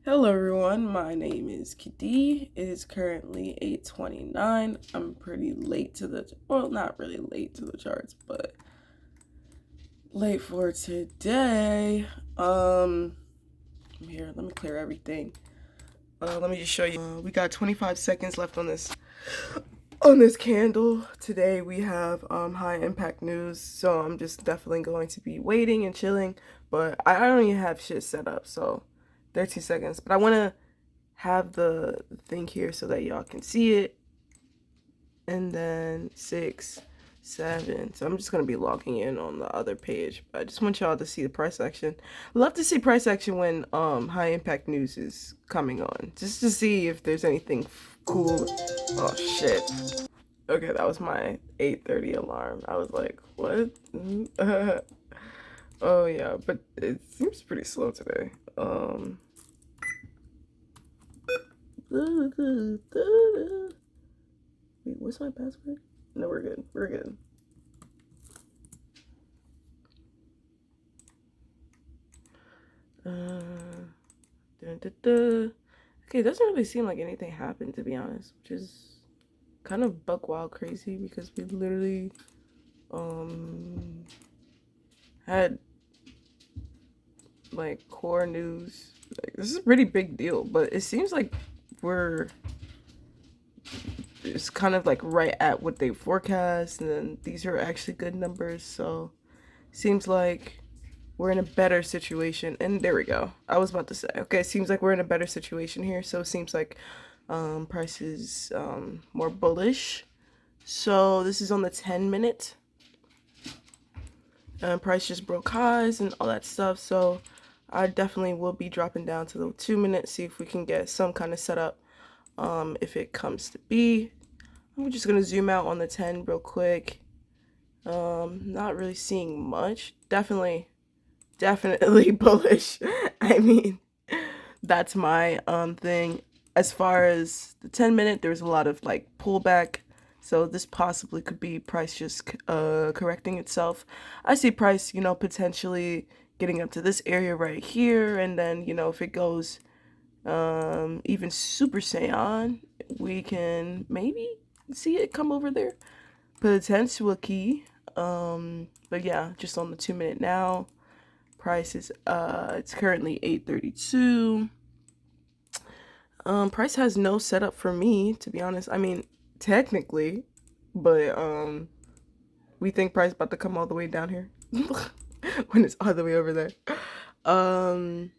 Hello everyone, my name is Kadi. It is currently 8:29. I'm pretty late to not really late to the charts, but late for today. Here, let me clear everything. Let me just show you. We got 25 seconds left on this candle. Today we have high impact news, so I'm just definitely going to be waiting and chilling, but I don't even have shit set up, so 13 seconds. But I want to have the thing here so that y'all can see it. And then 6, 7. So I'm just gonna be logging in on the other page. But I just want y'all to see the price action. Love to see price action when high impact news is coming on, just to see if there's anything cool. Oh shit. Okay, that was my 8:30 alarm. I was like, what? Oh yeah, but it seems pretty slow today. Wait, what's my password? No, we're good. We're good. Okay, it doesn't really seem like anything happened, to be honest, which is kind of buck wild crazy because we literally had like core news. Like, this is a pretty big deal, but it seems like we're it's kind of like right at what they forecast, and then these are actually good numbers, so seems like we're in a better situation. And there we go. I was about to say, okay, it seems like we're in a better situation here, so it seems like price is more bullish. So this is on the 10-minute. Price just broke highs and all that stuff, so I definitely will be dropping down to the 2-minute, see if we can get some kind of setup if it comes to be. I'm just gonna zoom out on the 10 real quick. Not really seeing much. Definitely bullish. I mean, that's my thing. As far as the 10-minute, there's a lot of like pullback, so this possibly could be price just correcting itself. I see price, potentially getting up to this area right here, and then if it goes even Super Saiyan, we can maybe see it come over there potentially. But yeah, just on the 2-minute now. Price is it's currently 8:32. Price has no setup for me, to be honest. I mean, technically, but we think price about to come all the way down here when it's all the way over there. The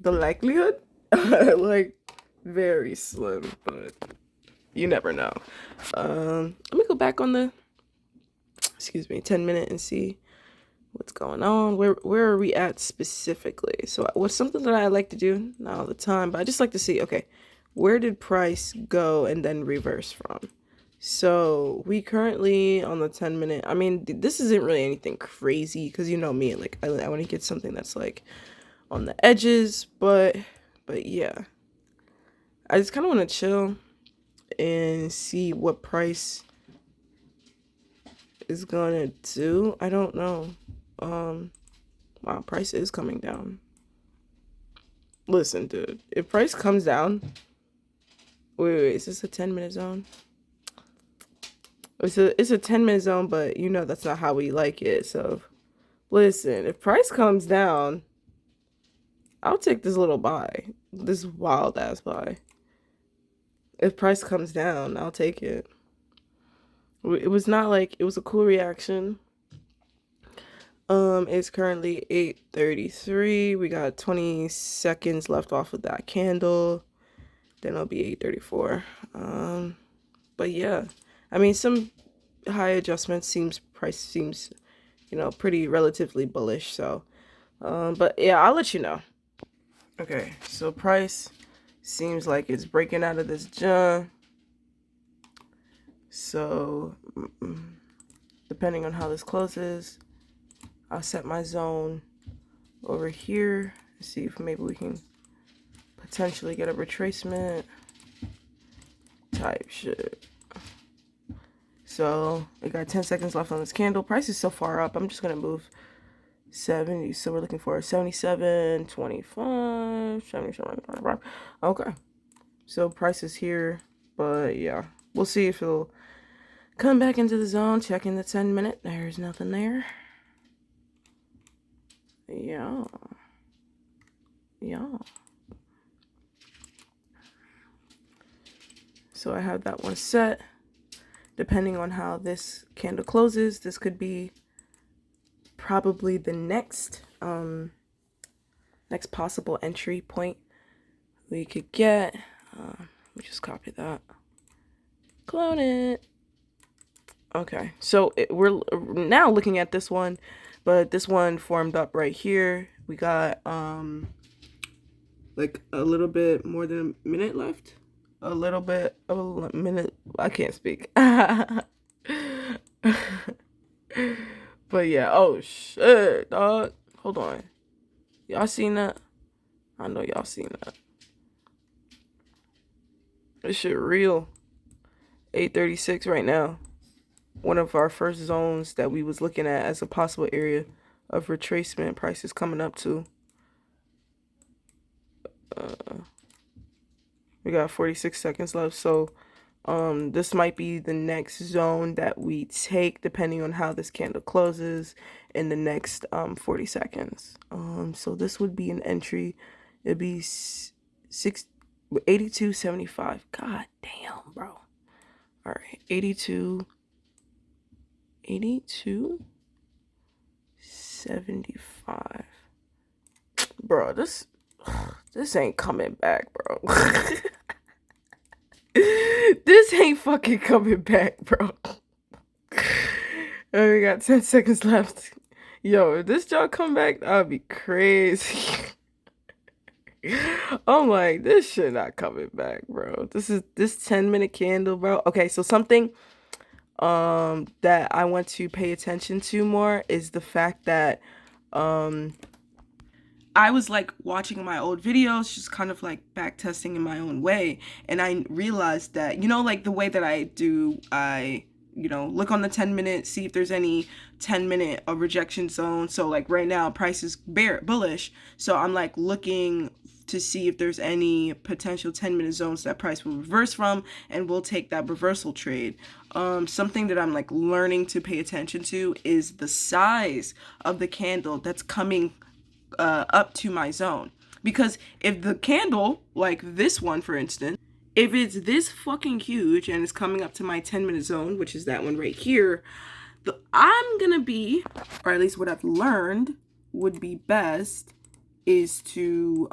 likelihood like very slim, but you never know. Let me go back on the 10-minute and see what's going on. Where are we at specifically? So what's something that I like to do, not all the time, but I just like to see, okay, where did price go and then reverse from? So we currently on the 10-minute. I mean, this isn't really anything crazy because you know me, like I want to get something that's like on the edges, but yeah, I just kind of want to chill and see what price is gonna do. I don't know. Wow, price is coming down. Listen, dude, if price comes down, wait, is this a 10-minute zone? It's a 10-minute zone, but that's not how we like it. So listen, if price comes down, I'll take this little buy, this wild ass buy. If price comes down, I'll take it. It was not like it was a cool reaction. It's currently 8:33. We got 20 seconds left off of that candle. Then it'll be 8:34. But yeah, I mean, some high adjustments price seems, pretty relatively bullish. So, but yeah, I'll let you know. Okay, so price seems like it's breaking out of this jump. So, depending on how this closes, I'll set my zone over here. See if maybe we can potentially get a retracement type shit. So we got 10 seconds left on this candle. Price is so far up. I'm just gonna move 70. So we're looking for 77.25, 77.25. Okay. So price is here, but yeah, we'll see if it'll come back into the zone. Checking the 10-minute. There's nothing there. Yeah. So I have that one set. Depending on how this candle closes, this could be probably the next next possible entry point we could get. Let me just copy that, clone it. Okay, so we're now looking at this one, but this one formed up right here. We got like a little bit more than a minute left. A little bit of a minute. I can't speak. But yeah, oh shit, dog. Hold on. Y'all seen that? I know y'all seen that. This shit real. 836 right now. One of our first zones that we was looking at as a possible area of retracement. Price is coming up to. We got 46 seconds left, so this might be the next zone that we take depending on how this candle closes in the next 40 seconds. So this would be an entry. It'd be 82.75. God damn, bro. All right, 82.75. Bro, this ain't coming back, bro. This ain't fucking coming back, bro. We got 10 seconds left. Yo, if this y'all come back, that would be crazy. I'm like, this shit not coming back, bro. This 10-minute candle, bro. Okay, so something that I want to pay attention to more is the fact that I was like watching my old videos, just kind of like back testing in my own way. And I realized that, like the way that I do, I, look on the 10-minute, see if there's any 10-minute rejection zone. So like right now, price is bullish. So I'm like looking to see if there's any potential 10-minute zones that price will reverse from, and we'll take that reversal trade. Something that I'm like learning to pay attention to is the size of the candle that's coming up to my zone. Because if the candle, like this one for instance, if it's this fucking huge and it's coming up to my 10-minute zone, which is that one right here, I'm gonna be, or at least what I've learned would be best, is to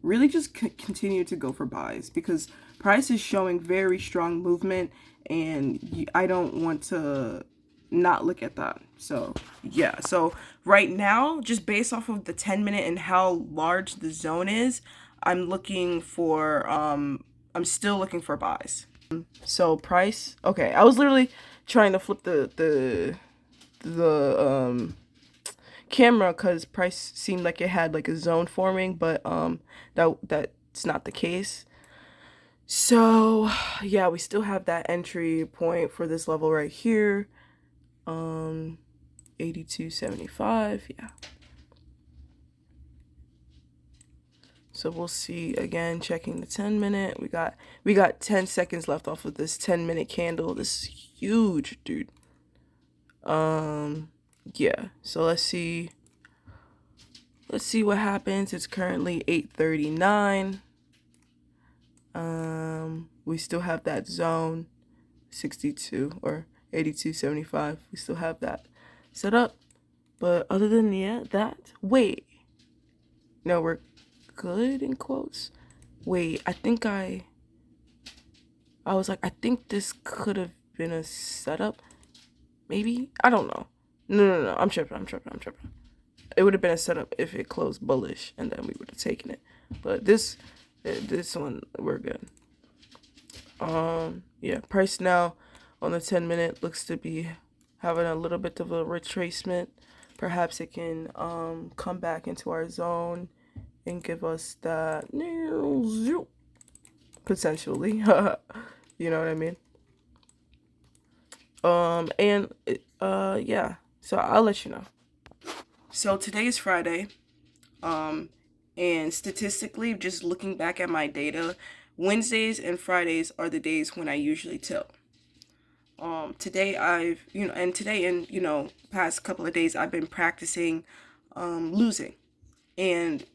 really just continue to go for buys, because price is showing very strong movement and I don't want to not look at that. So yeah, so right now, just based off of the 10-minute and how large the zone is, I'm looking for I'm still looking for buys. So price, okay, I was literally trying to flip the camera because price seemed like it had like a zone forming, but that's not the case. So yeah, we still have that entry point for this level right here. 82.75, yeah. So we'll see. Again, checking the 10-minute. We got 10 seconds left off of this 10-minute candle. This is huge, dude. Yeah. So let's see what happens. It's currently 8:39. We still have that zone 62 or 82.75. We still have that set up. But other than that, wait. No, we're good in quotes. Wait, I think I was like, I think this could have been a setup. Maybe? I don't know. No. I'm tripping. It would have been a setup if it closed bullish and then we would have taken it. But this one, we're good. Yeah, price now on the 10-minute looks to be having a little bit of a retracement. Perhaps it can come back into our zone and give us that potentially. You know what I mean? And yeah, so I'll let you know. So today is Friday. And statistically, just looking back at my data, Wednesdays and Fridays are the days when I usually tilt. Today today and past couple of days I've been practicing losing, and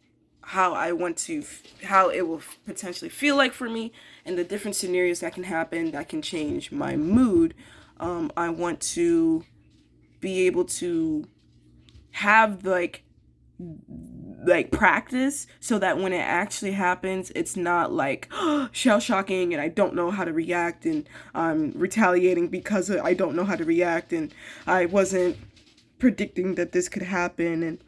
how I want to, how it will potentially feel like for me, and the different scenarios that can happen that can change my mood. I want to be able to have practice so that when it actually happens, it's not like shell shocking and I don't know how to react, and I'm retaliating because I don't know how to react, and I wasn't predicting that this could happen. And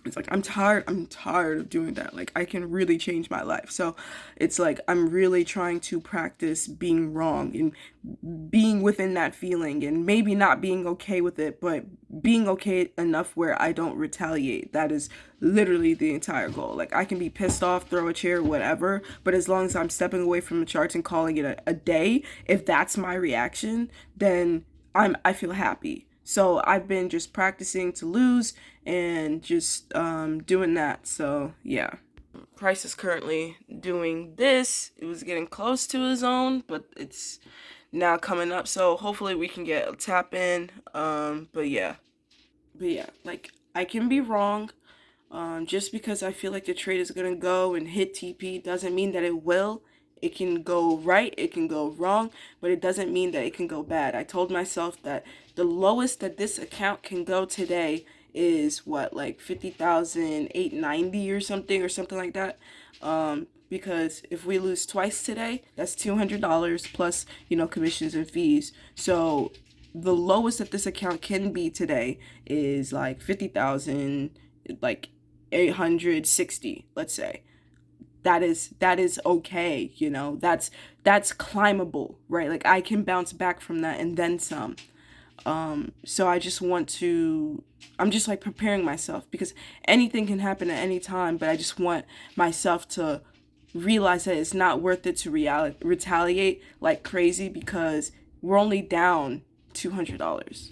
it's like I'm tired of doing that. Like, I can really change my life. So it's like I'm really trying to practice being wrong and being within that feeling, and maybe not being okay with it, but being okay enough where I don't retaliate. That is literally the entire goal. Like, I can be pissed off, throw a chair, whatever, but as long as I'm stepping away from the charts and calling it a day, if that's my reaction, then I feel happy. So I've been just practicing to lose and just doing that. So yeah. Price is currently doing this. It was getting close to his own, but it's now coming up. So hopefully we can get a tap in. But yeah, like, I can be wrong. Just because I feel like the trade is gonna go and hit TP doesn't mean that it will. It can go right, it can go wrong, but it doesn't mean that it can go bad. I told myself that the lowest that this account can go today is what, like 50,890 or something like that. Because if we lose twice today, that's $200 plus, commissions and fees. So the lowest that this account can be today is like 50,000, like 860, let's say. That is okay, that's climbable, right? Like, I can bounce back from that and then some. So I'm just like preparing myself, because anything can happen at any time, but I just want myself to realize that it's not worth it to retaliate like crazy, because we're only down $200.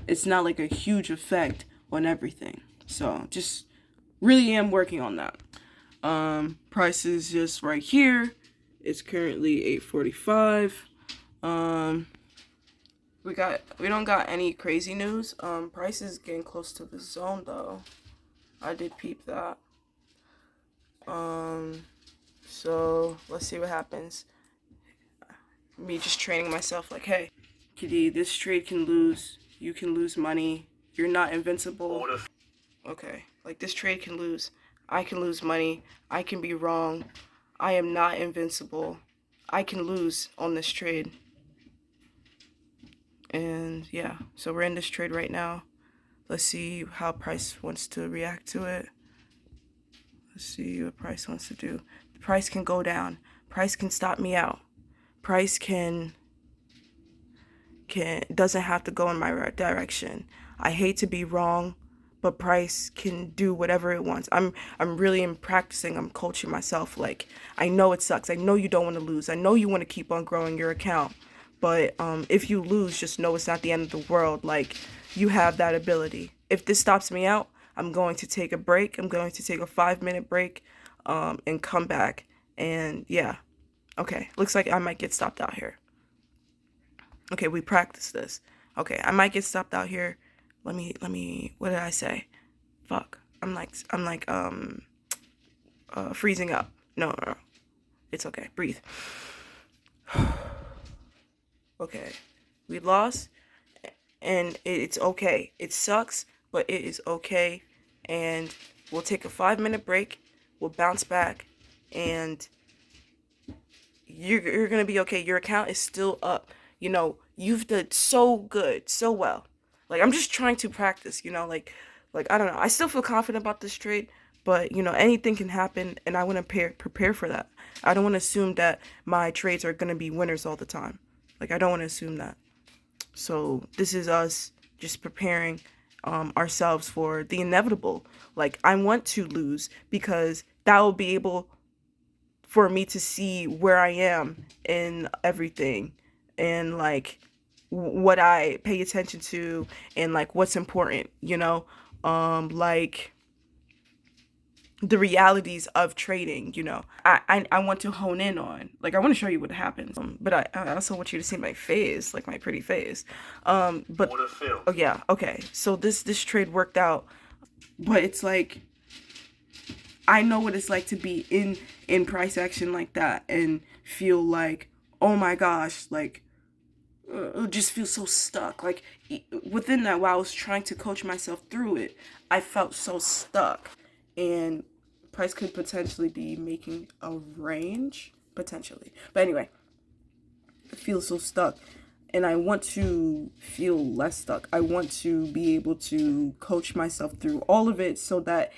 It's not like a huge effect on everything. So just really am working on that. Price is just right here. It's currently 8:45. We don't got any crazy news. Price is getting close to the zone though. I did peep that. So let's see what happens. Me just training myself like, hey, Kitty, this trade can lose. You can lose money. You're not invincible. Okay, like, this trade can lose. I can lose money. I can be wrong. I am not invincible. I can lose on this trade. And yeah, so we're in this trade right now. Let's see how Price wants to react to it. Let's see what Price wants to do. Price can go down. Price can stop me out. Price doesn't have to go in my direction. I hate to be wrong, but Price can do whatever it wants. I'm really practicing. I'm coaching myself. Like, I know it sucks. I know you don't want to lose. I know you want to keep on growing your account. But if you lose, just know it's not the end of the world. Like, you have that ability. If this stops me out, I'm going to take a break. I'm going to take a 5-minute break and come back. And yeah. Okay, looks like I might get stopped out here. Okay, we practiced this. Okay, I might get stopped out here. Let me, what did I say? Fuck. I'm like, freezing up. No. It's okay. Breathe. Okay. We lost, and it's okay. It sucks, but it is okay. And we'll take a 5-minute break. We'll bounce back, and you're gonna be okay. Your account is still up. You've done so good, so well. Like, I'm just trying to practice, like I don't know. I still feel confident about this trade, but anything can happen, and I want to prepare for that. I don't want to assume that my trades are gonna be winners all the time. Like, I don't want to assume that. So this is us just preparing ourselves for the inevitable. Like, I want to lose, because that will be able for me to see where I am in everything, and like what I pay attention to and like what's important, you know, like the realities of trading, you know. I want to hone in on, like, I want to show you what happens, but I also want you to see my face, like my pretty face. But oh yeah, okay, so this trade worked out, but it's like I know what it's like to be in price action like that and feel like, oh my gosh, like just feel so stuck. Like within that, while I was trying to coach myself through it, I felt so stuck, and price could potentially be making a range potentially. But anyway, I feel so stuck, and I want to feel less stuck. I want to be able to coach myself through all of it so that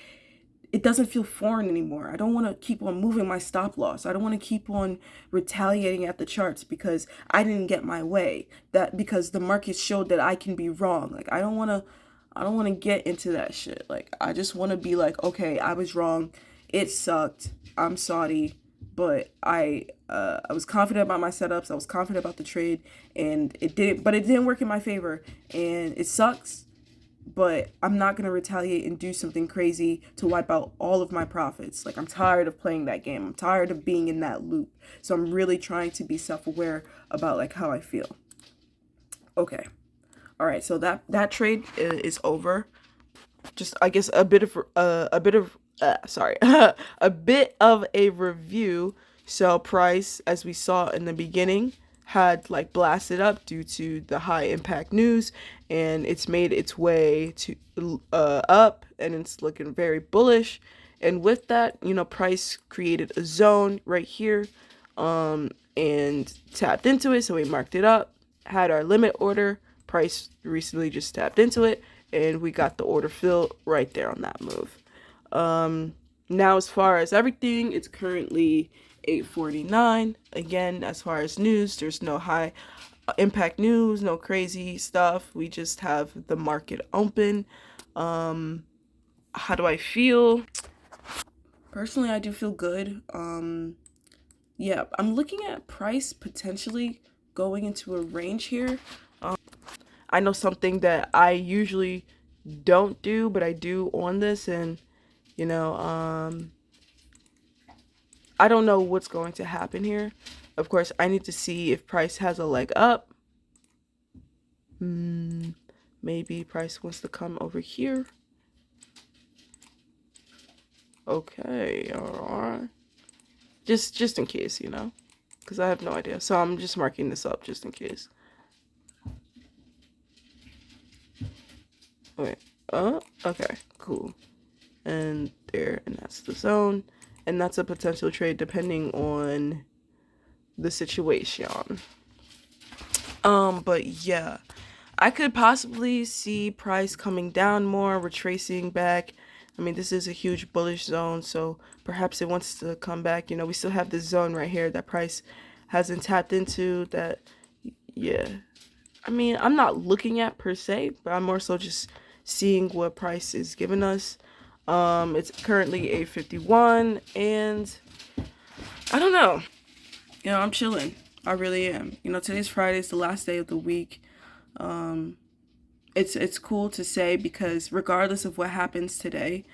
it doesn't feel foreign anymore. I don't want to keep on moving my stop loss. I don't want to keep on retaliating at the charts because I didn't get my way. That because the market showed that I can be wrong. Like I don't want to get into that shit. Like I just want to be like, okay, I was wrong. It sucked. I'm sorry, but I was confident about my setups. I was confident about the trade, and it didn't work in my favor, and it sucks, but I'm not going to retaliate and do something crazy to wipe out all of my profits. Like, I'm tired of playing that game. I'm tired of being in that loop. So I'm really trying to be self-aware about, like, how I feel. Okay. All right. So that trade is over. Just, I guess, a bit of a bit of a review. So price, as we saw in the beginning, had like blasted up due to the high impact news, and it's made its way to up, and it's looking very bullish. And with that, you know, price created a zone right here, and tapped into it, so we marked it up, had our limit order. Price recently just tapped into it, and we got the order filled right there on that move. Now as far as everything, it's currently 8:49. Again, as far as news, there's no high impact news, no crazy stuff. We just have the market open. How do I feel? Personally, I do feel good. Yeah, I'm looking at price potentially going into a range here. I know something that I usually don't do, but I do on this, and you know, I don't know what's going to happen here. Of course, I need to see if price has a leg up. Maybe price wants to come over here. Okay, alright. Just in case, you know, because I have no idea. So I'm just marking this up just in case. Wait. Okay, cool. And there, and that's the zone. And that's a potential trade depending on the situation. But yeah, I could possibly see price coming down more, retracing back. I mean, this is a huge bullish zone, so perhaps it wants to come back. You know, we still have this zone right here that price hasn't tapped into. That, yeah. I mean, I'm not looking at per se, but I'm more so just seeing what price is giving us. It's currently 8:51, and I don't know. You know, I'm chilling. I really am. You know, today's Friday. It's the last day of the week. It's cool to say because regardless of what happens today,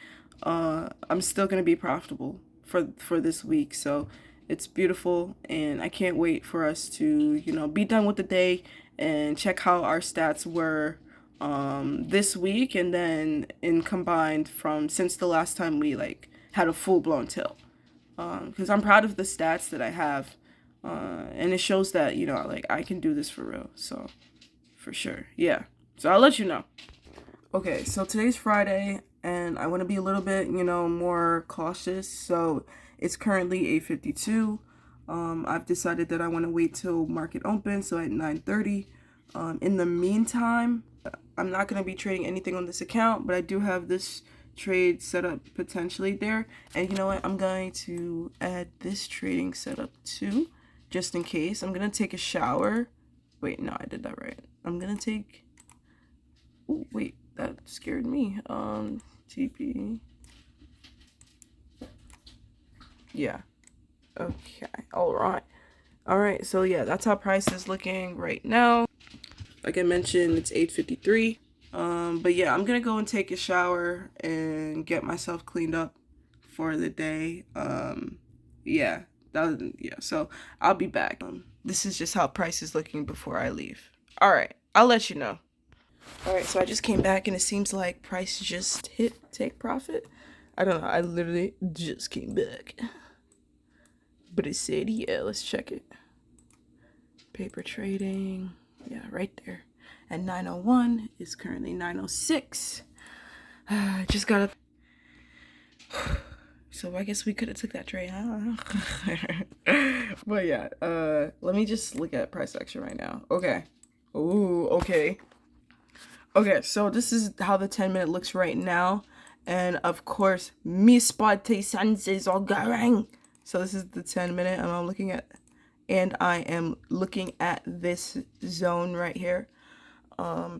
I'm still gonna be profitable for this week. So it's beautiful, and I can't wait for us to, you know, be done with the day and check how our stats were this week, and then in combined from since the last time we like had a full-blown tilt. Because I'm proud of the stats that I have, and it shows that, you know, like I can do this for real. So for sure, yeah. So I'll let you know. Okay, so today's Friday, and I want to be a little bit, you know, more cautious. So it's currently 8:52. I've decided that I want to wait till market open, so at 9:30. In the meantime, I'm not going to be trading anything on this account, but I do have this trade set up potentially there. And you know what? I'm going to add this trading setup too, just in case. I'm going to take a shower. Wait, no, I did that right. I'm going to take... Oh, wait, that scared me. TP. Yeah. Okay. All right. So yeah, that's how price is looking right now. Like I mentioned, it's 8:53. But yeah, I'm gonna go and take a shower and get myself cleaned up for the day. Yeah, yeah. So I'll be back. This is just how price is looking before I leave. All right, I'll let you know. All right, so I just came back and it seems like price just hit take profit. I don't know. I literally just came back, but it said yeah. Let's check it. Paper trading, yeah, right there. And 901 is currently 906. I just got up. So I guess we could have took that trade, huh? But yeah, let me just look at price action right now. Okay. Ooh, okay. Okay, so this is how the 10-minute looks right now. And of course, mi spot senses are going. So this is the 10-minute I'm looking at. And I am looking at this zone right here.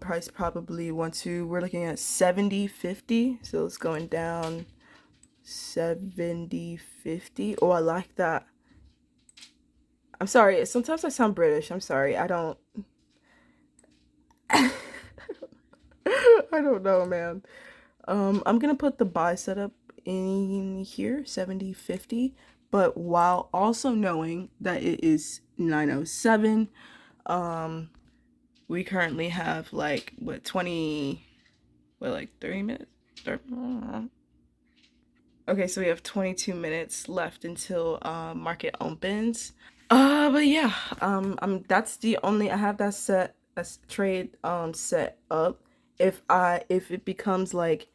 Price probably we're looking at 70.50. So it's going down 70.50. Oh, I like that. I'm sorry. Sometimes I sound British. I'm sorry. I don't I don't know, man. I'm gonna put the buy setup in here, 70.50, but while also knowing that it is 907, we currently have like what 30 minutes? Okay, so we have 22 minutes left until market opens. But yeah, that's the only I have that set as trade set up. If it becomes like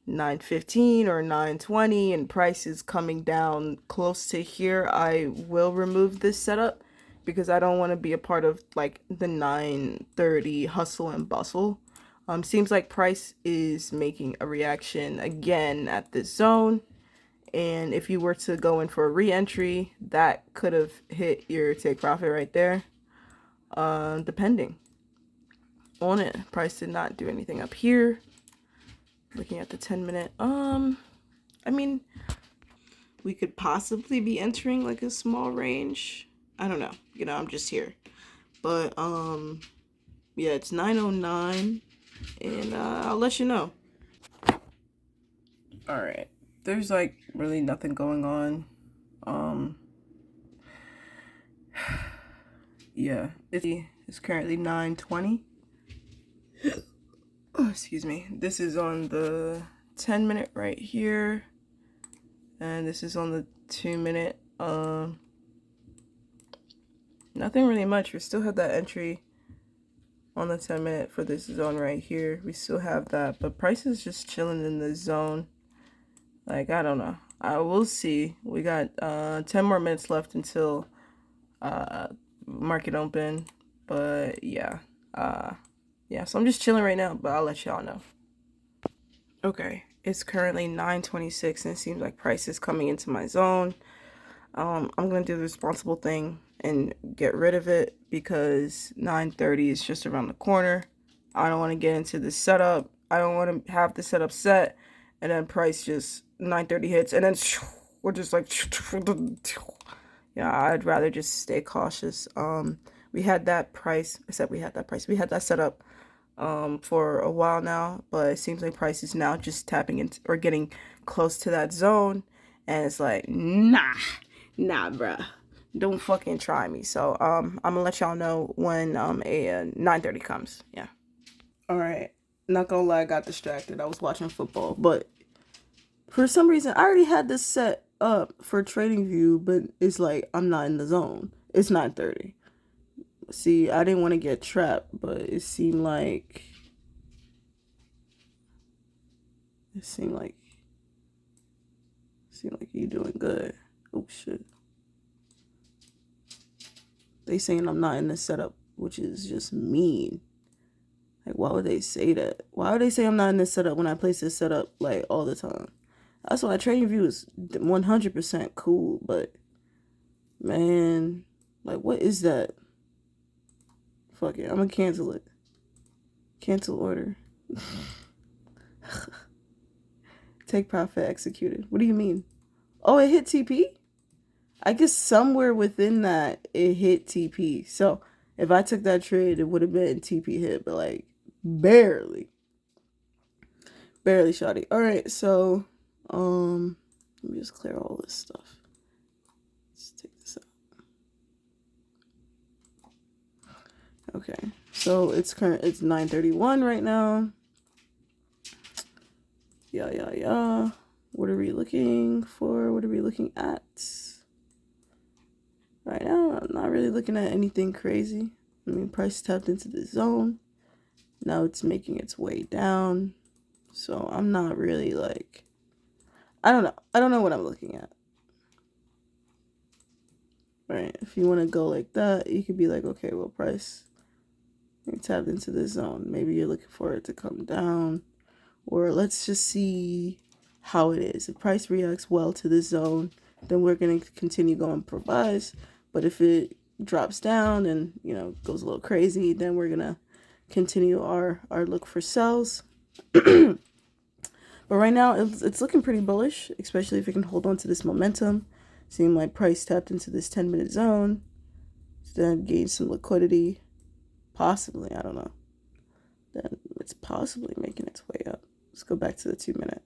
9:15 or 9:20 and price is coming down close to here, I will remove this setup because I don't want to be a part of like the 9:30 hustle and bustle. Seems like price is making a reaction again at this zone. And if you were to go in for a re-entry, that could have hit your take profit right there. Depending on it. Price did not do anything up here. Looking at the 10-minute. I mean, we could possibly be entering like a small range. I don't know. You know, I'm just here. But yeah, it's 909 and I'll let you know. All right. There's like really nothing going on. Yeah, it's currently 9:20. Oh, excuse me. This is on the 10-minute right here, and this is on the 2-minute. Nothing really much. We still have that entry on the 10-minute for this zone right here. We still have that, but price is just chilling in the zone. Like, I don't know. I will see. We got 10 more minutes left until market open, but yeah. Yeah, so I'm just chilling right now, but I'll let y'all know. Okay, it's currently 9:26 and it seems like price is coming into my zone. I'm gonna do the responsible thing and get rid of it because 9:30 is just around the corner. I don't want to get into the setup. I don't want to have the setup set and then price just 9:30 hits and then we're just like, yeah, I'd rather just stay cautious. We had that price. I said we had that price. We had that setup for a while now, but it seems like price is now just tapping into or getting close to that zone, and it's like nah, bruh, don't fucking try me. So I'm gonna let y'all know when a 9:30 comes. Yeah. All right. Not gonna lie, I got distracted. I was watching football, but for some reason I already had this set up for TradingView, but it's like I'm not in the zone. It's 9:30. See, I didn't want to get trapped, but it seemed like you doing good. Oh shit. They saying I'm not in the setup, which is just mean. Like, why would they say that? Why would they say I'm not in this setup when I place this setup like all the time? That's why TradingView is 100% cool, but man, like, what is that? Fuck it, I'm gonna cancel it. Cancel order. Take profit executed. What do you mean? Oh, it hit TP? I guess somewhere within that it hit TP. So If I took that trade, it would have been TP hit, but like barely. Barely, shawty. Alright, so let me just clear all this stuff. Let's take this out. Okay, so it's 9:31 right now. Yeah. What are we looking for? What are we looking at? Right now, I'm not really looking at anything crazy. I mean, price tapped into the zone. Now it's making its way down. So I'm not really like, I don't know. I don't know what I'm looking at. Right? If you want to go like that, you could be like, okay, well, price tapped into the zone. Maybe you're looking for it to come down. Or let's just see how it is. If price reacts well to the zone, then we're going to continue going for buys. But if it drops down and, you know, goes a little crazy, then we're going to continue our look for sells. But right now, it's looking pretty bullish, especially if it can hold on to this momentum. Seeing like price tapped into this 10-minute zone, then gain some liquidity. Possibly, I don't know. Then it's possibly making its way up. Let's go back to the 2-minute.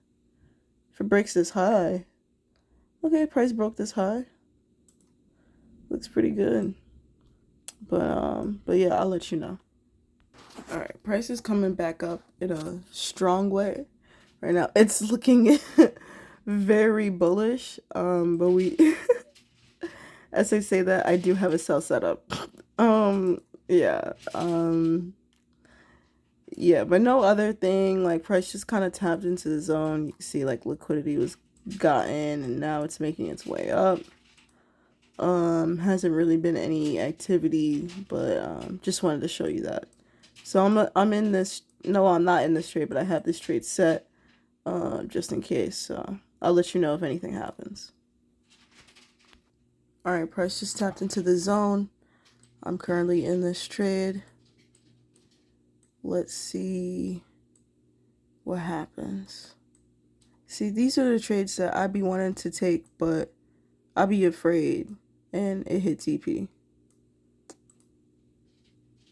If it breaks this high, okay, price broke this high. Looks pretty good. But yeah, I'll let you know. All right, price is coming back up in a strong way. Right now, it's looking very bullish. But we, as I say that, I do have a sell setup. Yeah. Yeah, but no other thing. Like price just kind of tapped into the zone. You can see like liquidity was gotten, and now it's making its way up. Hasn't really been any activity, but just wanted to show you that. So I'm in this. No, I'm not in this trade, but I have this trade set, just in case. So I'll let you know if anything happens. All right, price just tapped into the zone. I'm currently in this trade. Let's see what happens. See, these are the trades that I'd be wanting to take, but I'd be afraid, and it hit TP.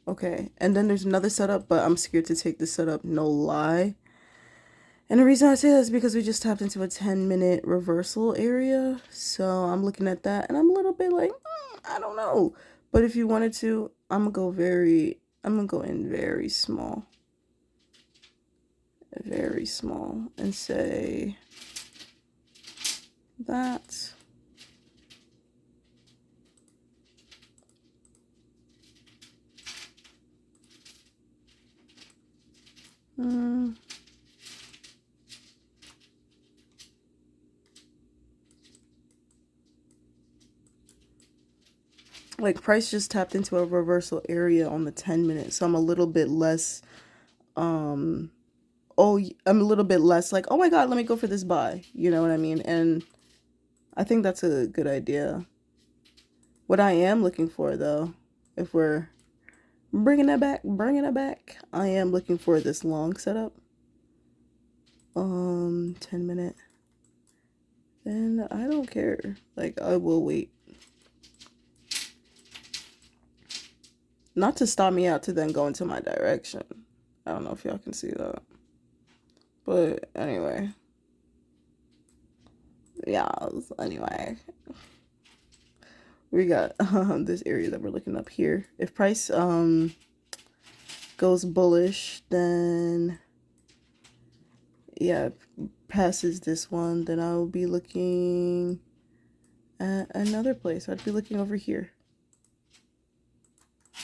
Okay, and then there's another setup, but I'm scared to take this setup, no lie. And the reason I say that is because we just tapped into a 10-minute reversal area. So I'm looking at that, and I'm a little bit like, I don't know. But if you wanted to, I'm gonna go in very small. Very small, and say that. Like price just tapped into a reversal area on the 10-minute, so I'm a little bit less I'm a little bit less like, oh my god, let me go for this buy, you know what I mean? And I think that's a good idea. What I am looking for though, if we're bringing it back, I am looking for this long setup. 10-minute. And I don't care. Like, I will wait. Not to stop me out to then go into my direction. I don't know if y'all can see that. But anyway. Yeah, anyway. We got this area that we're looking up here. If price goes bullish, then yeah, passes this one, then I'll be looking at another place. I'd be looking over here.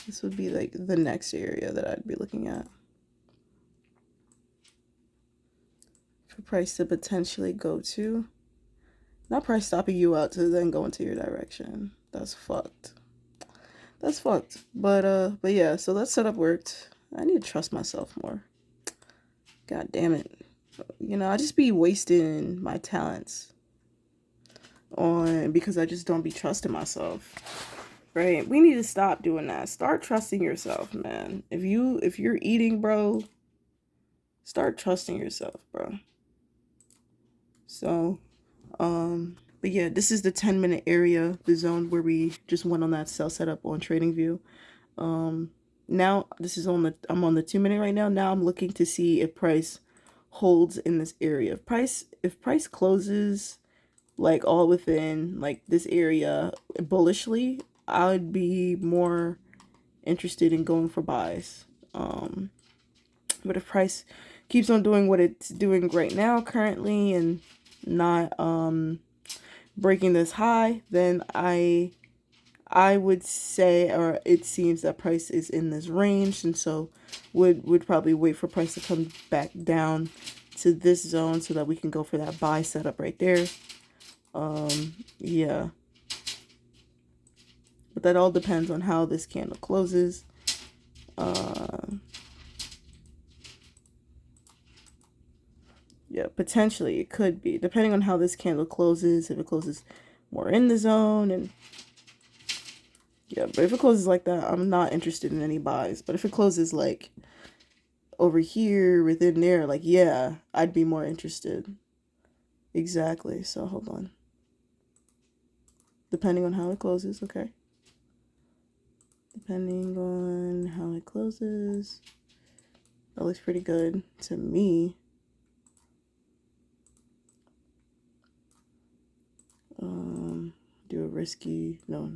This would be like the next area that I'd be looking at. For price to potentially go to. Not price stopping you out to then go into your direction. That's fucked. That's fucked. But yeah, so that setup worked. I need to trust myself more. God damn it. You know, I just be wasting my talents on because I just don't be trusting myself. Right? We need to stop doing that. Start trusting yourself, man. If you're eating, bro, start trusting yourself, bro. So, but yeah, this is the 10-minute area, the zone where we just went on that sell setup on TradingView. Now this is I'm on the 2 minute right now. Now I'm looking to see if price holds in this area. If price closes like all within like this area bullishly, I would be more interested in going for buys. But if price keeps on doing what it's doing right now currently and not breaking this high, then I would say, or it seems that price is in this range, and so would probably wait for price to come back down to this zone so that we can go for that buy setup right there. Yeah. But that all depends on how this candle closes. Yeah, potentially it could be, depending on how this candle closes, if it closes more in the zone, and yeah, but if it closes like that, I'm not interested in any buys. But if it closes like over here, within there, like, yeah, I'd be more interested. Exactly. So hold on. Depending on how it closes, okay? Depending on how it closes. That looks pretty good to me. Do a risky, no.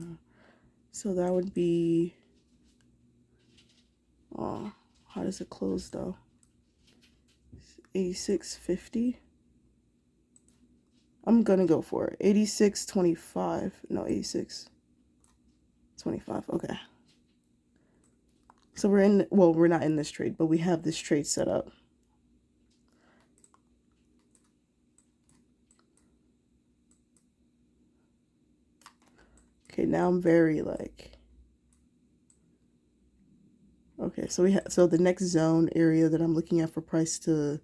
So that would be, oh, how does it close though? 86.50. I'm gonna go for it. 86.25. No, 86.25. Okay. So we're not in this trade, but we have this trade set up. Okay, now I'm very like, okay, so so the next zone area that I'm looking at for price to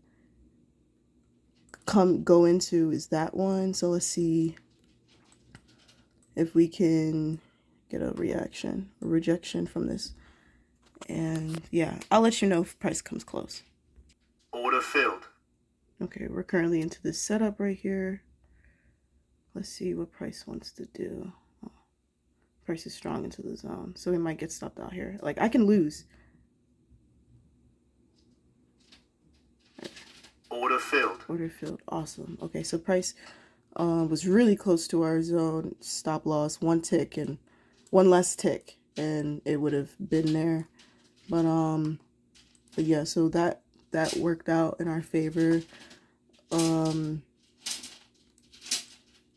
go into is that one. So let's see if we can get a rejection from this. And yeah, I'll let you know if price comes close. Order filled. Okay, we're currently into this setup right here. Let's see what price wants to do. Oh, price is strong into the zone, so we might get stopped out here. Like, I can lose. Order filled. Order filled. Awesome. Okay, so price was really close to our zone. Stop loss, one less tick, and it would have been there. But yeah, so that worked out in our favor.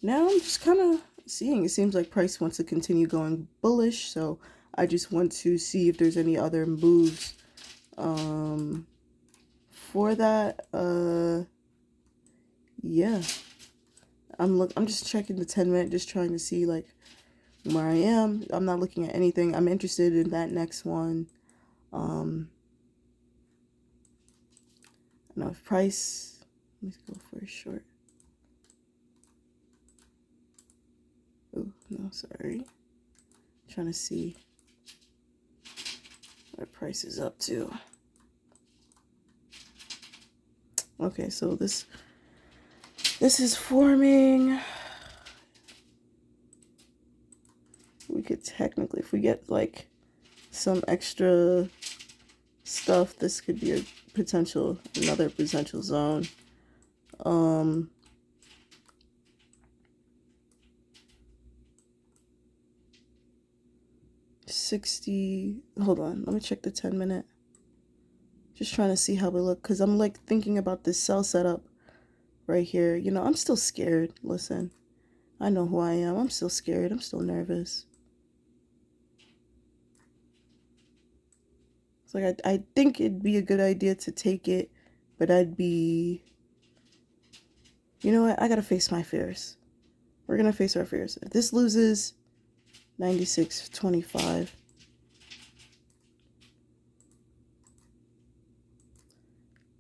Now I'm just kind of seeing, it seems like price wants to continue going bullish, so I just want to see if there's any other moves for that. Yeah, I'm just checking the 10-minute, just trying to see like where I am. I'm not looking at anything. I'm interested in that next one. I don't know if price, let's go for a short. Oh, no, sorry. Trying to see what price is up to. Okay, so this is forming. We could technically, if we get like some extra stuff, this could be another potential zone. 60, hold on, let me check the 10-minute. Just trying to see how we look, because I'm like thinking about this sell setup right here. You know, I'm still scared. Listen, I know who I am. I'm still scared. I'm still nervous. It's like I think it'd be a good idea to take it, but I'd be, you know what? I gotta face my fears. We're gonna face our fears. If this loses, 96.25.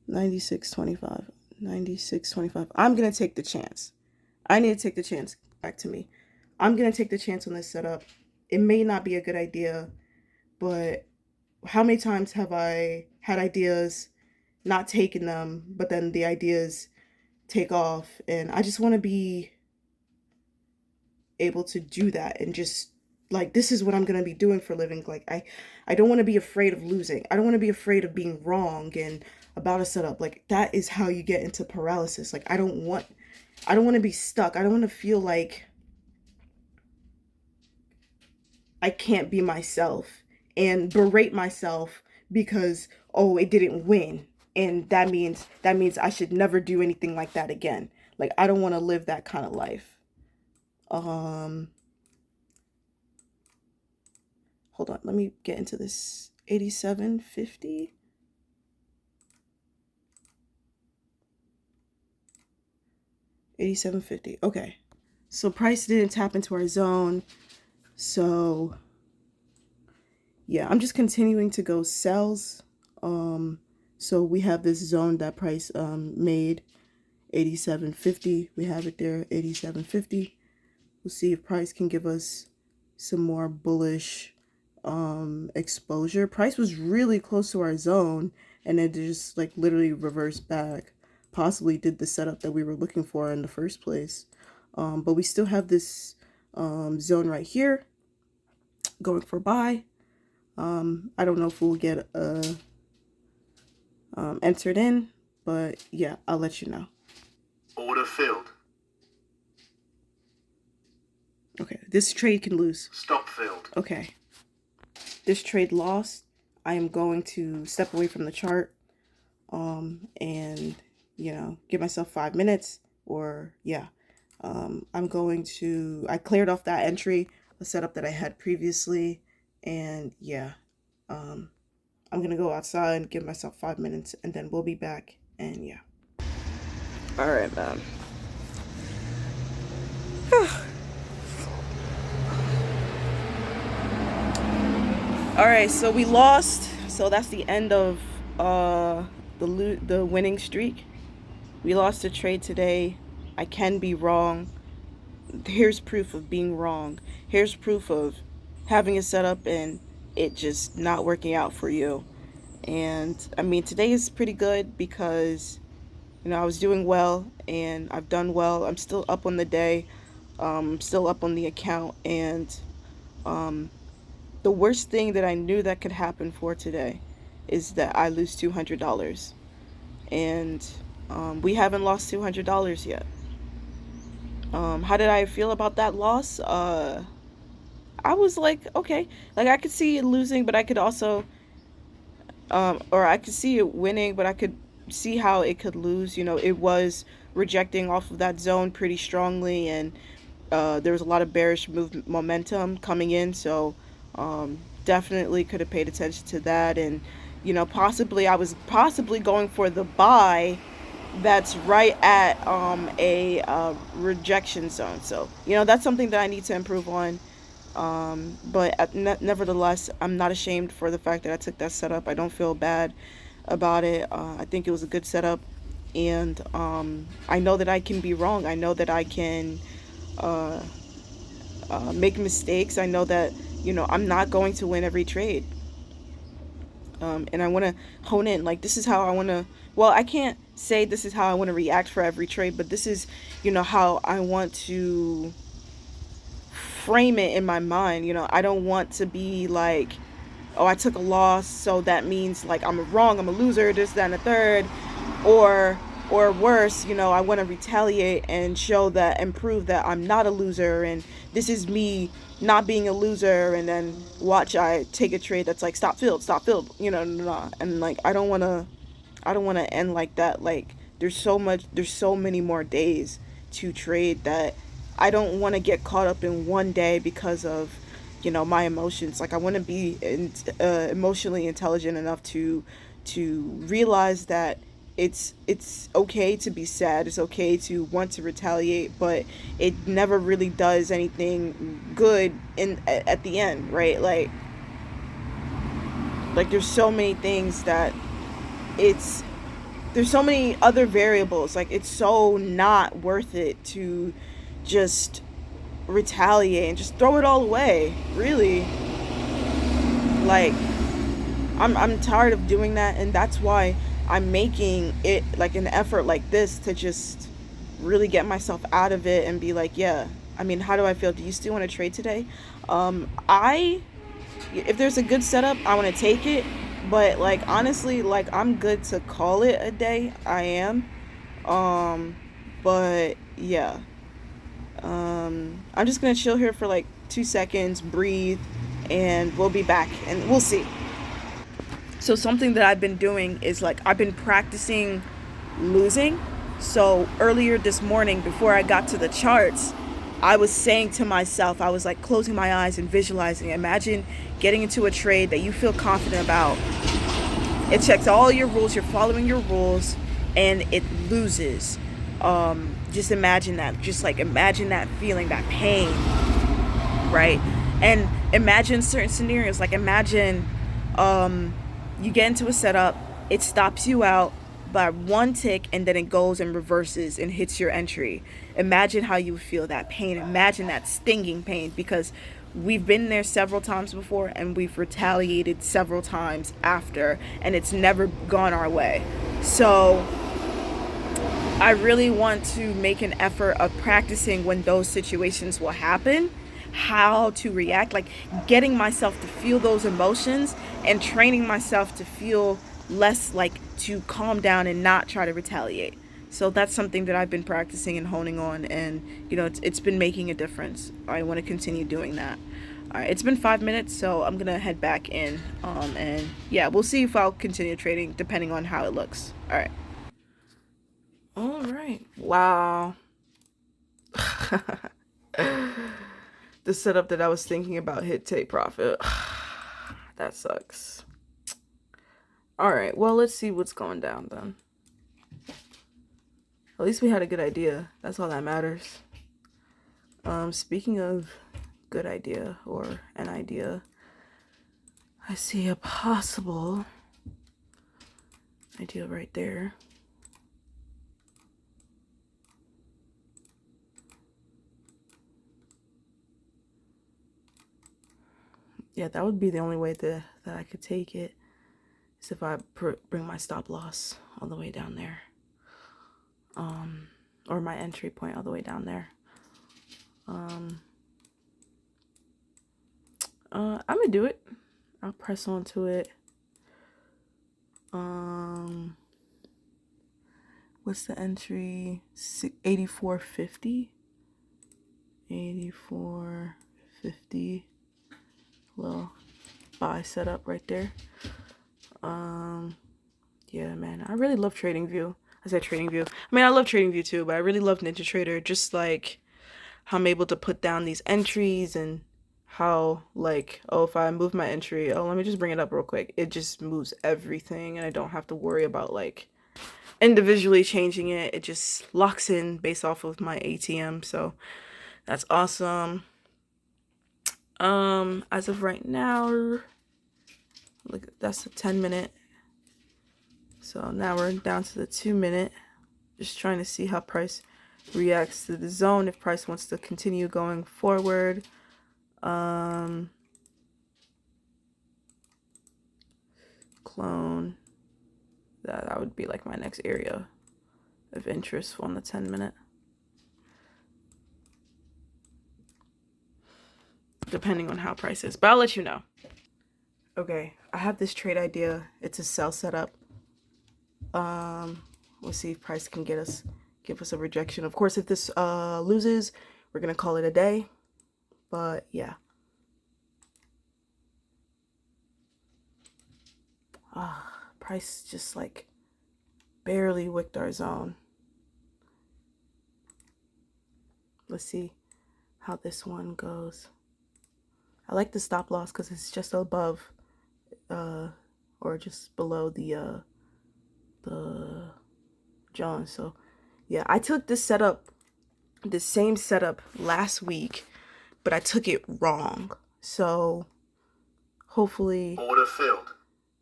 96.25. 96.25. I'm gonna take the chance. I need to take the chance. Back to me. I'm gonna take the chance on this setup. It may not be a good idea, but how many times have I had ideas, not taken them, but then the ideas take off, and I just want to be able to do that and just like, this is what I'm going to be doing for a living. Like, I don't want to be afraid of losing. I don't want to be afraid of being wrong and about a setup. Like, that is how you get into paralysis. Like, I don't want to be stuck. I don't want to feel like I can't be myself and berate myself because, oh, it didn't win. And that means I should never do anything like that again. Like, I don't want to live that kind of life. Hold on, let me get into this. 87.50. $87.50. Okay. So price didn't tap into our zone. So yeah, I'm just continuing to go sells. So we have this zone that price made 87.50. We have it there, 87.50. We'll see if price can give us some more bullish exposure. Price was really close to our zone and it just like literally reversed back. Possibly did the setup that we were looking for in the first place. But we still have this zone right here going for buy. I don't know if we'll get entered in, but yeah, I'll let you know. Order filled. Okay, this trade can lose. Stop filled. Okay, this trade lost. I am going to step away from the chart and, you know, give myself 5 minutes or yeah. I'm going to, I cleared off that entry, a setup that I had previously, and yeah, I'm gonna go outside and give myself 5 minutes and then we'll be back, and yeah. All right, man. All right, so we lost, so that's the end of the winning streak. We lost a trade today. I can be wrong. Here's proof of being wrong. Here's proof of having a setup and it just not working out for you. And I mean, today is pretty good because, you know, I was doing well and I've done well. I'm still up on the day. Still up on the account. And the worst thing that I knew that could happen for today is that I lose $200. And we haven't lost $200 yet. How did I feel about that loss? I was like, okay, like I could see it losing, but I could also, or I could see it winning, but I could see how it could lose. You know, it was rejecting off of that zone pretty strongly, and there was a lot of bearish momentum coming in, so definitely could have paid attention to that. And, you know, I was possibly going for the buy that's right at a rejection zone. So, you know, that's something that I need to improve on. But nevertheless, I'm not ashamed for the fact that I took that setup. I don't feel bad about it. I think it was a good setup, and I know that I can be wrong. I know that I can make mistakes. I know that, you know, I'm not going to win every trade. And I want to hone in, like, this is how I want to, well, I can't say this is how I want to react for every trade, but this is, you know, how I want to frame it in my mind. You know, I don't want to be like, oh, I took a loss, so that means like I'm wrong, I'm a loser, this, that, and the third, or worse, you know, I want to retaliate and show that and prove that I'm not a loser, and this is me not being a loser, and then watch I take a trade that's like stop filled, you know, and like I don't want to end like that. Like there's so many more days to trade that I don't want to get caught up in one day because of, you know, my emotions. Like I want to be emotionally intelligent enough to realize that it's okay to be sad, it's okay to want to retaliate, but it never really does anything good at the end, right? Like there's so many things that there's so many other variables. Like it's so not worth it to just retaliate and just throw it all away, really. Like I'm tired of doing that, and that's why I'm making it like an effort like this to just really get myself out of it and be like, yeah, I mean, how do I feel? Do you still want to trade today? I if there's a good setup, I want to take it. But like honestly, like I'm good to call it a day. I am. Um, but yeah. I'm just gonna chill here for like 2 seconds, breathe, and we'll be back and we'll see. So something that I've been doing is like I've been practicing losing. So earlier this morning, before I got to the charts, I was saying to myself, I was like closing my eyes and visualizing. Imagine getting into a trade that you feel confident about. It checks all your rules, you're following your rules, and it loses. Just imagine that. Just like imagine that feeling, that pain, right? And imagine certain scenarios. Like imagine you get into a setup, it stops you out by one tick, and then it goes and reverses and hits your entry. Imagine how you would feel that pain. Imagine that stinging pain, because we've been there several times before and we've retaliated several times after, and it's never gone our way. So I really want to make an effort of practicing when those situations will happen, how to react, like getting myself to feel those emotions and training myself to feel less, like to calm down and not try to retaliate. So that's something that I've been practicing and honing on, and it's been making a difference. I want to continue doing that. All right, it's been 5 minutes, so I'm gonna head back in, and yeah, we'll see if I'll continue trading depending on how it looks. All right. All right. Wow. The setup that I was thinking about hit take profit. That sucks. All right. Well, let's see what's going down then. At least we had a good idea. That's all that matters. Speaking of good idea or an idea, I see a possible idea right there. Yeah, that would be the only way that I could take it, is if I bring my stop loss all the way down there, or my entry point all the way down there. I'm gonna do it. I'll press onto it. What's the entry? 84.50. 84.50. Little buy setup right there. Yeah, man, I really love TradingView. I said TradingView. I mean, I love TradingView too, but I really love NinjaTrader. Just like how I'm able to put down these entries, and how, like, oh, if I move my entry, oh, let me just bring it up real quick. It just moves everything, and I don't have to worry about like individually changing it. It just locks in based off of my ATM. So that's awesome. As of right now, look, that's the 10-minute. So now we're down to the 2-minute. Just trying to see how price reacts to the zone, if price wants to continue going forward. Clone. That would be like my next area of interest on the 10-minute. Depending on how price is, but I'll let you know. Okay, I have this trade idea. It's a sell setup. We'll see if price can give us a rejection. Of course, if this loses, we're gonna call it a day. But yeah. Price just like barely wicked our zone. Let's see how this one goes. I like the stop loss because it's just above or just below the John. So yeah, I took this same setup last week, but I took it wrong. So hopefully Order filled.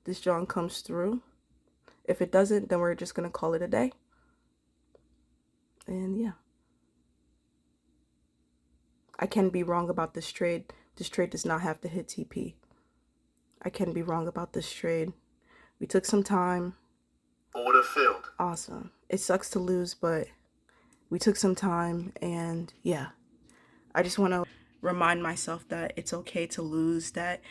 this John comes through. If it doesn't, then we're just gonna call it a day. And yeah, I can be wrong about this trade. This trade does not have to hit TP. I can be wrong about this trade. We took some time. Order filled. Awesome. It sucks to lose, but we took some time, and yeah, I just want to remind myself that it's okay to lose, that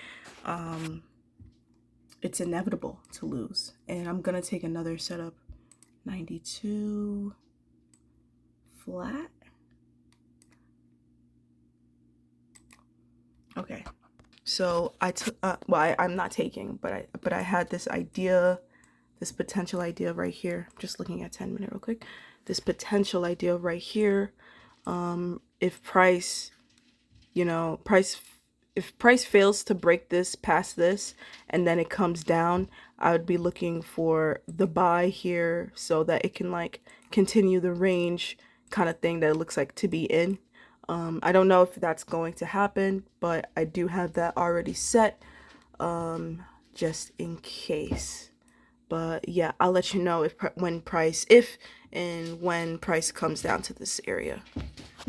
it's inevitable to lose. And I'm going to take another setup, 92 flat. Okay. So I took, I'm not taking, but I had this idea, this potential idea right here. Just looking at 10-minute real quick. This potential idea right here. If price, if price fails to break this past this, and then it comes down, I would be looking for the buy here so that it can like continue the range kind of thing that it looks like to be in. I don't know if that's going to happen, but I do have that already set, just in case. But yeah, I'll let you know if when price comes down to this area.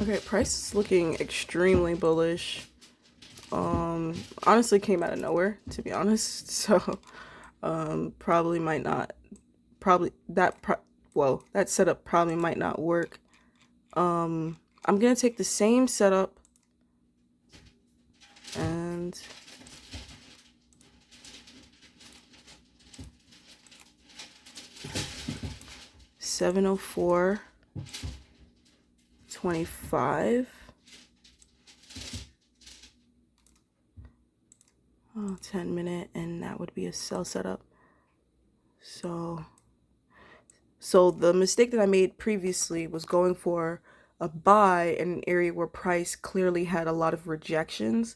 Okay, price is looking extremely bullish. Honestly came out of nowhere, to be honest. So that setup probably might not work. I'm gonna take the same setup and $704.25. 10-minute, and that would be a sell setup. So the mistake that I made previously was going for a buy in an area where price clearly had a lot of rejections,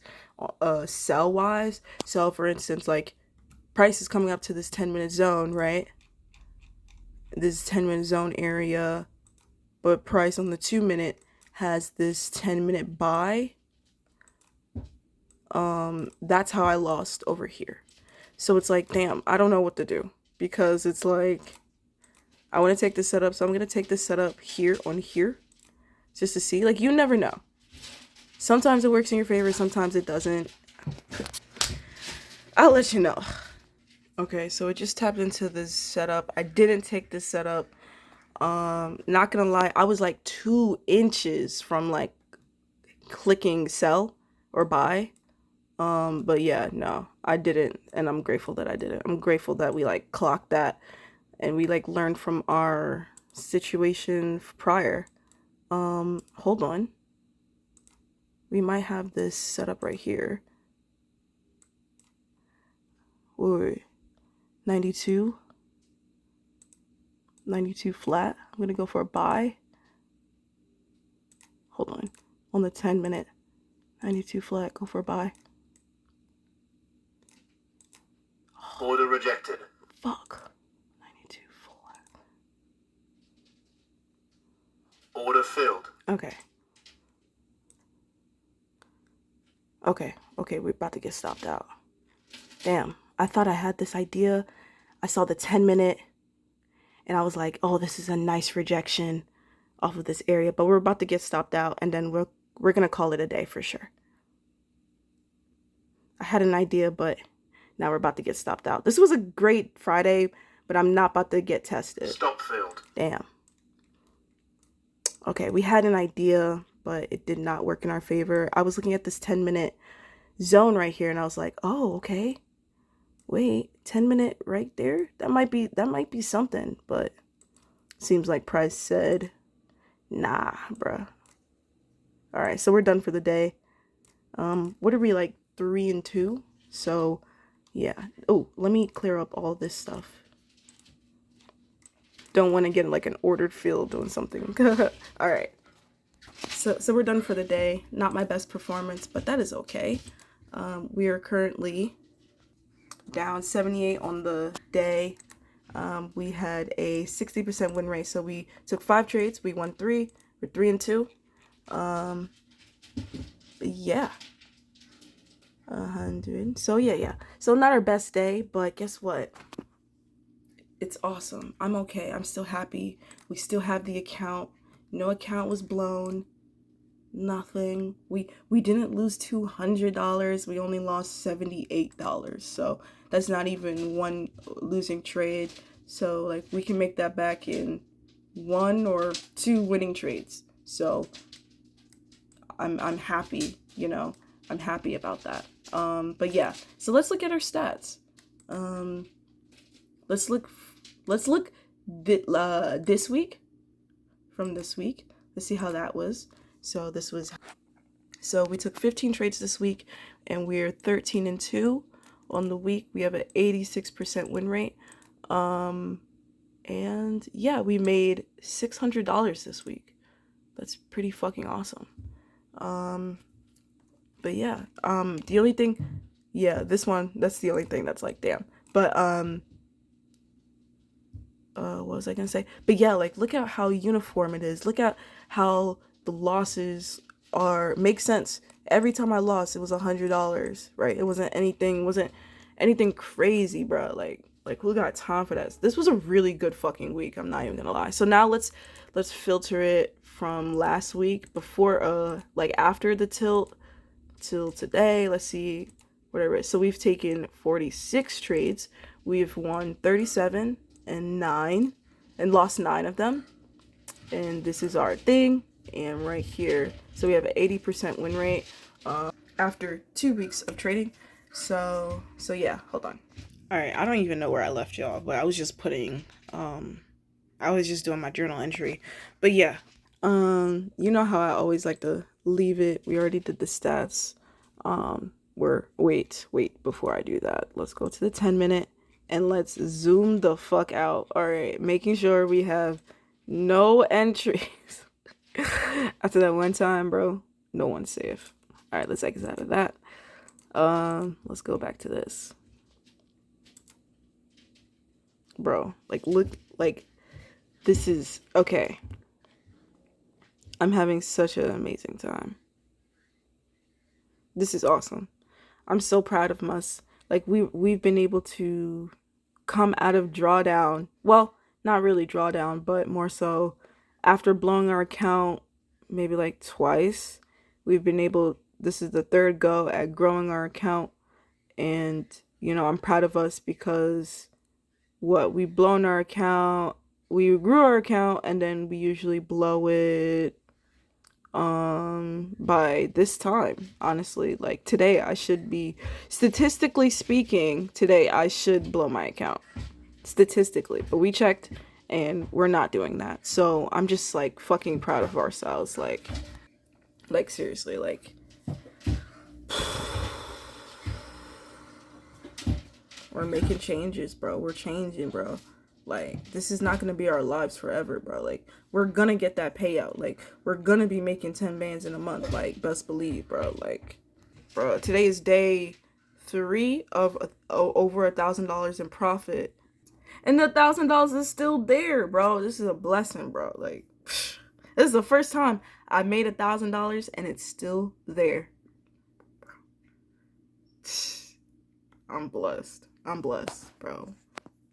sell wise. So for instance, like price is coming up to this 10-minute zone, right? This 10-minute zone area, but price on the 2-minute has this 10-minute buy. That's how I lost over here. So it's like, damn, I don't know what to do, because it's like, I want to take this setup, so I'm going to take this setup here on here just to see. Like, you never know. Sometimes it works in your favor, sometimes it doesn't. I'll let you know. Okay, so it just tapped into this setup. I didn't take this setup. Not gonna lie, I was like 2 inches from like clicking sell or buy. But yeah, no, I didn't, and I'm grateful that I didn't. I'm grateful that we like clocked that and we like learned from our situation prior. Hold on. We might have this set up right here. Wait, 92 flat. I'm gonna go for a buy. Hold on the 10-minute, 92 flat, go for a buy. Order rejected. Fuck. 92 flat. Order filled. Okay, we're about to get stopped out. Damn, I thought I had this idea. I saw the 10-minute and I was like, oh, this is a nice rejection off of this area, but we're about to get stopped out, and then we're gonna call it a day for sure. I had an idea, but now we're about to get stopped out. This was a great Friday, but I'm not about to get tested. Stop filled. Damn. Okay, we had an idea, but it did not work in our favor. I was looking at this 10-minute zone right here, and I was like, oh, okay. Wait, 10-minute right there? That might be something, but seems like price said, nah, bruh. All right, so we're done for the day. What are we, like 3 and 2? So yeah. Oh, let me clear up all this stuff. Don't want to get like an ordered field doing something. All right. So we're done for the day. Not my best performance, but that is okay. We are currently down 78 on the day. We had a 60% win rate, so we took 5 trades. We won 3. We're 3 and 2. Yeah. 100. So yeah. So not our best day, but guess what? It's awesome. I'm okay. I'm still happy. We still have the account. No account was blown. Nothing. We didn't lose $200. We only lost $78. So that's not even one losing trade. So like we can make that back in 1 or 2 winning trades. So I'm happy, you know, I'm happy about that. But yeah, so let's look at our stats. Let's look this week, from this week. Let's see how that was. So we took 15 trades this week, and we're 13-2 on the week. We have an 86% win rate. And yeah, we made $600 this week. That's pretty fucking awesome. But yeah, the only thing, yeah, that's the only thing that's like, damn. But what was I gonna say? But yeah, like, look at how uniform it is. Look at how the losses make sense. Every time I lost, it was $100, right? It wasn't anything crazy, bro. Like who got time for that? This was a really good fucking week. I'm not even gonna lie. So now let's filter it from last week, before like after the tilt till today. Let's see, whatever. So we've taken 46 trades. We've won 37 and 9 and lost 9 of them. And this is our thing. And right here, so we have an 80% win rate after 2 weeks of trading. So yeah, hold on. All right, I don't even know where I left y'all, but I was just putting I was just doing my journal entry. But yeah, you know how I always like to leave it. We already did the stats. Wait, before I do that, let's go to the 10-minute and let's zoom the fuck out. All right, making sure we have no entries. After that one time, bro, no one's safe. All right, let's exit out of that. Let's go back to this. Bro, like, look, like, this is okay. I'm having such an amazing time. This is awesome. I'm so proud of us. Like, we've been able to come out of drawdown. Well, not really drawdown, but more so after blowing our account maybe like twice. We've been able, this is the third go at growing our account. And, you know, I'm proud of us because we've blown our account, we grew our account, and then we usually blow it by this time. Honestly, like, today I should be, statistically speaking, today I should blow my account, statistically, but we checked and we're not doing that. So I'm just like fucking proud of ourselves. Like seriously, like, we're making changes, bro. We're changing, bro. Like, this is not gonna be our lives forever, bro. Like, we're gonna get that payout. Like, we're gonna be making 10 bands in a month. Like, best believe, bro. Like, bro, today is day 3 of over $1,000 in profit, and the $1,000 is still there, bro. This is a blessing, bro. Like, this is the first time I made $1,000 and it's still there. I'm blessed, bro.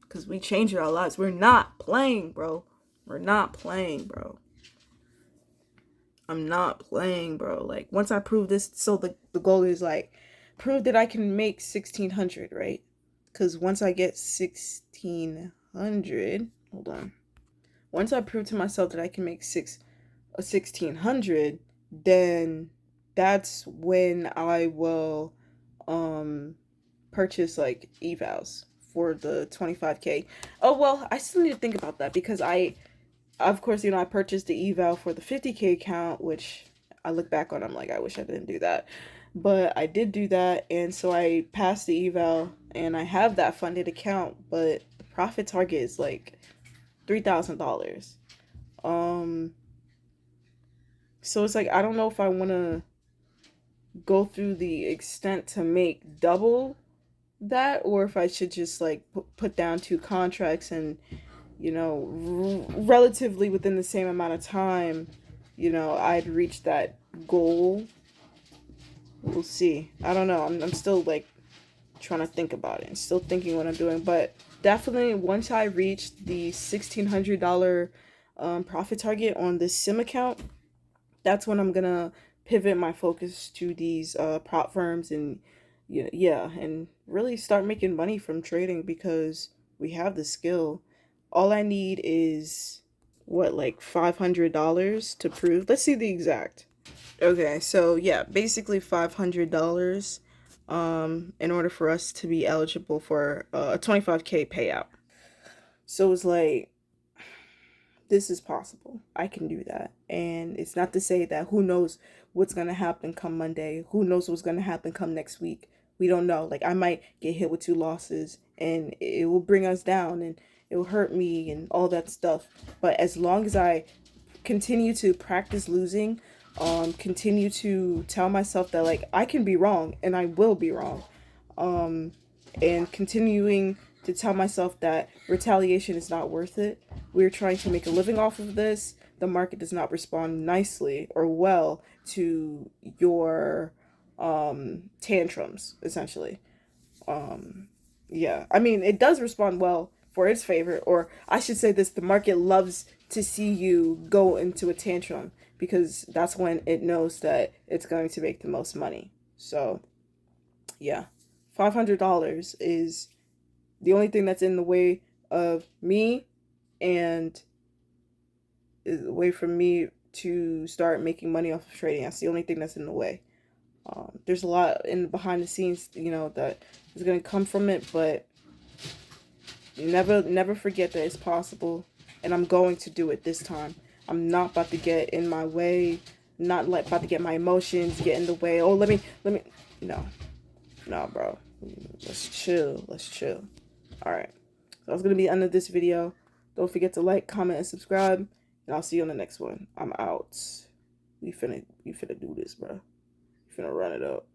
Because we changed our lives. We're not playing, bro. We're not playing, bro. I'm not playing, bro. Like, once I prove this, so the goal is, like, prove that I can make 1,600, right? Because once I get 1,600, hold on. Once I prove to myself that I can make 1,600, then that's when I will purchase, like, evals for the 25k. Oh, well, I still need to think about that because of course, you know, I purchased the eval for the 50k account, which I look back on, I'm like, I wish I didn't do that. But I did do that, and so I passed the eval, and I have that funded account, but the profit target is like $3,000. So it's like, I don't know if I want to go through the extent to make double that, or if I should just like put down 2 contracts and, you know, relatively within the same amount of time, you know, I'd reach that goal. We'll see. I don't know. I'm still like trying to think about it and still thinking what I'm doing, but definitely once I reach the $1,600 profit target on this sim account, that's when I'm gonna pivot my focus to these prop firms and and really start making money from trading, because we have the skill. All I need is like $500 to prove. Let's see the exact. Okay, so yeah, basically $500 in order for us to be eligible for a 25K payout. So it's like, this is possible. I can do that. And it's not to say that who knows what's going to happen come Monday. Who knows what's going to happen come next week. We don't know. Like, I might get hit with 2 losses and it will bring us down and it will hurt me and all that stuff. But as long as I continue to practice losing, continue to tell myself that, like, I can be wrong and I will be wrong. And continuing to tell myself that retaliation is not worth it. We're trying to make a living off of this. The market does not respond nicely or well to your tantrums, essentially. Yeah, I mean, it does respond well for its favor, or I should say this: the market loves to see you go into a tantrum because that's when it knows that it's going to make the most money. So, yeah, $500 is the only thing that's in the way of me and is away from me to start making money off of trading. That's the only thing that's in the way. There's a lot in behind the scenes, that is going to come from it, but never forget that it's possible, and I'm going to do it this time. I'm not about to get in my way, not like about to get my emotions get in the way. Oh, let me, no, bro. Let's chill. All right. So that's going to be the end of this video. Don't forget to like, comment, and subscribe. And I'll see you on the next one. I'm out. We finna do this, bro. We finna run it up.